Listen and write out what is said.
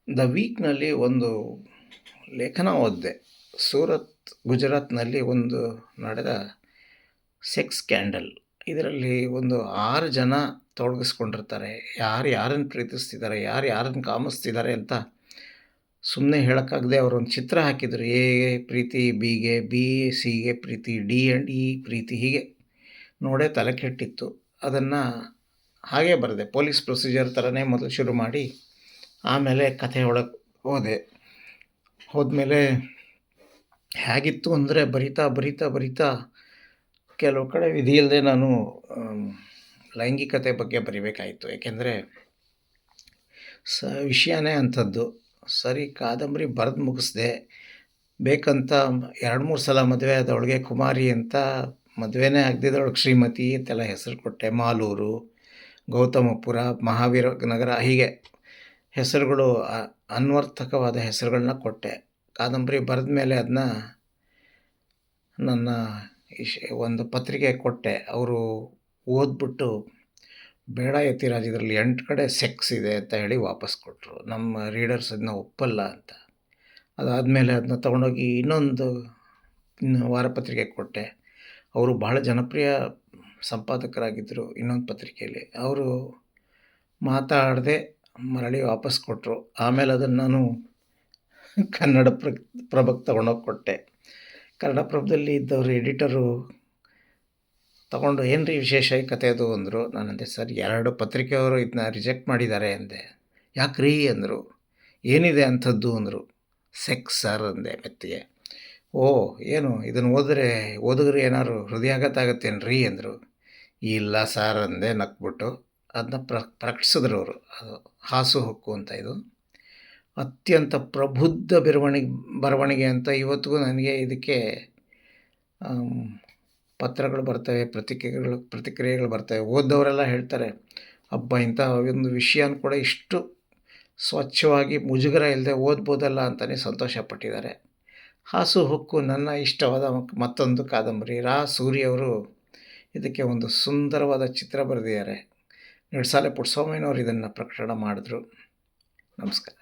The ವೀಕ್‌ನಲ್ಲಿ ಒಂದು ಲೇಖನ ಓದಿದೆ. ಸೂರತ್, ಗುಜರಾತ್‌ನಲ್ಲಿ ಒಂದು ನಡೆದ ಸೆಕ್ಸ್ ಸ್ಕ್ಯಾಂಡಲ್. ಇದರಲ್ಲಿ ಒಂದು 6 ಜನ ತೊಡಗಿಸ್ಕೊಂಡಿರ್ತಾರೆ. ಯಾರು ಯಾರನ್ನು ಪ್ರೀತಿಸ್ತಿದ್ದಾರೆ, ಯಾರು ಯಾರನ್ನು ಕಾಮಿಸ್ತಿದ್ದಾರೆ ಅಂತ ಸುಮ್ಮನೆ ಹೇಳೋಕ್ಕಾಗದೆ ಅವರೊಂದು ಚಿತ್ರ ಹಾಕಿದರು. ಎ ಪ್ರೀತಿ ಬಿಗೆ, ಬಿ ಸಿಗೆ ಪ್ರೀತಿ, ಡಿ ಆ್ಯಂಡ್ ಇ ಪ್ರೀತಿ, ಹೀಗೆ ನೋಡೇ ತಲೆ ಕೆಟ್ಟಿತ್ತು. ಅದನ್ನು ಹಾಗೇ ಬರೆದೆ. ಪೊಲೀಸ್ ಪ್ರೊಸೀಜರ್ ಥರನೇ ಮೊದಲು ಶುರು ಮಾಡಿ ಆಮೇಲೆ ಕಥೆ ಒಳಗೆ ಹೋದ್ಮೇಲೆ ಹೇಗಿತ್ತು ಅಂದರೆ ಬರಿತಾ ಬರಿತಾ ಬರಿತಾ ಕೆಲವು ಕಡೆ ವಿಧಿ ಇಲ್ಲದೆ ನಾನು ಲೈಂಗಿಕತೆ ಬಗ್ಗೆ ಬರಿಬೇಕಾಯಿತು. ಏಕೆಂದರೆ ವಿಷಯನೇ ಅಂಥದ್ದು. ಸರಿ, ಕಾದಂಬರಿ ಬರೆದು ಮುಗಿಸ್ದೆ. ಬೇಕಂತ 2-3 ಸಲ ಮದುವೆ ಆದವಳಿಗೆ ಕುಮಾರಿ ಅಂತ, ಮದುವೆನೇ ಆಗದಿದ್ದವಳಿಗೆ ಶ್ರೀಮತಿ ಅಂತೆಲ್ಲ ಹೆಸರು ಕೊಟ್ಟೆ. ಮಾಲೂರು, ಗೌತಮಪುರ, ಮಹಾವೀರ ನಗರ, ಹೀಗೆ ಹೆಸರುಗಳು ಅನ್ವರ್ಥಕವಾದ ಹೆಸರುಗಳನ್ನ ಕೊಟ್ಟೆ. ಕಾದಂಬರಿ ಬರೆದ ಮೇಲೆ ಅದನ್ನ ನನ್ನ ಒಂದು ಪತ್ರಿಕೆ ಕೊಟ್ಟೆ. ಅವರು ಓದ್ಬಿಟ್ಟು ಬೇಡ ಯತಿರಾಜ್, ಇದರಲ್ಲಿ 8 ಕಡೆ ಸೆಕ್ಸ್ ಇದೆ ಅಂತ ಹೇಳಿ ವಾಪಸ್ ಕೊಟ್ಟರು. ನಮ್ಮ ರೀಡರ್ಸ್ ಅದನ್ನ ಒಪ್ಪಲ್ಲ ಅಂತ. ಅದಾದಮೇಲೆ ಅದನ್ನ ತೊಗೊಂಡೋಗಿ ಇನ್ನೊಂದು ವಾರಪತ್ರಿಕೆಗೆ ಕೊಟ್ಟೆ. ಅವರು ಬಹಳ ಜನಪ್ರಿಯ ಸಂಪಾದಕರಾಗಿದ್ದರು ಇನ್ನೊಂದು ಪತ್ರಿಕೆಯಲ್ಲಿ. ಅವರು ಮಾತಾಡದೆ ಮರಳಿ ವಾಪಸ್ ಕೊಟ್ಟರು. ಆಮೇಲೆ ಅದನ್ನು ನಾನು ಕನ್ನಡ ಪ್ರಭಕ್ಕೆ ತೊಗೊಂಡೋಗಿ ಕೊಟ್ಟೆ. ಕನ್ನಡಪ್ರಭದಲ್ಲಿ ಇದ್ದವರು ಎಡಿಟರು ತಗೊಂಡು, ಏನು ರೀ ವಿಶೇಷ ಈ ಕಥೆದು ಅಂದರು. ನಾನಂದೆ, ಸರ್ 2 ಪತ್ರಿಕೆಯವರು ಇದನ್ನ ರಿಜೆಕ್ಟ್ ಮಾಡಿದ್ದಾರೆ ಅಂದೆ. ಯಾಕ್ರೀ ಅಂದರು. ಏನಿದೆ ಅಂಥದ್ದು ಅಂದರು. ಸೆಕ್ಸ್ ಸರ್ ಅಂದೆ ಮೆತ್ತಿಗೆ. ಓ, ಏನು ಇದನ್ನು ಓದಿದ್ರೆ ಏನಾದ್ರು ಹೃದಯಾಘಾತ ಆಗುತ್ತೇನ್ರೀ ಅಂದರು. ಇಲ್ಲ ಸರ್ ಅಂದೆ ನಕ್ಬಿಟ್ಟು. ಅದನ್ನ ಪ್ರಕಟಿಸಿದ್ರು ಅವರು. ಅದು ಹಾಸು ಹೊಕ್ಕು ಅಂತ. ಇದು ಅತ್ಯಂತ ಪ್ರಬುದ್ಧ ಬರವಣಿಗೆ ಅಂತ ಇವತ್ತಿಗೂ ನನಗೆ ಇದಕ್ಕೆ ಪತ್ರಗಳು ಬರ್ತವೆ, ಪ್ರತಿಕ್ರಿಯೆಗಳು ಬರ್ತವೆ. ಓದ್ದವರೆಲ್ಲ ಹೇಳ್ತಾರೆ, ಅಬ್ಬಾ ಇಂಥ ಒಂದು ವಿಷಯನ ಕೂಡ ಇಷ್ಟು ಸ್ವಚ್ಛವಾಗಿ ಮುಜುಗರ ಇಲ್ಲದೆ ಓದ್ಬೋದಲ್ಲ ಅಂತಲೇ ಸಂತೋಷಪಟ್ಟಿದ್ದಾರೆ. ಹಾಸು ಹೊಕ್ಕು ನನ್ನ ಇಷ್ಟವಾದ ಮತ್ತೊಂದು ಕಾದಂಬರಿ. ಸೂರಿ ಅವರು ಇದಕ್ಕೆ ಒಂದು ಸುಂದರವಾದ ಚಿತ್ರ ಬರೆದಿದ್ದಾರೆ. ನಿಡ್ಸಾಲೆ ಪುಟ್ಟಸ್ವಾಮಿಯವರು ಇದನ್ನು ಪ್ರಕಟಣೆ ಮಾಡಿದ್ರು. ನಮಸ್ಕಾರ.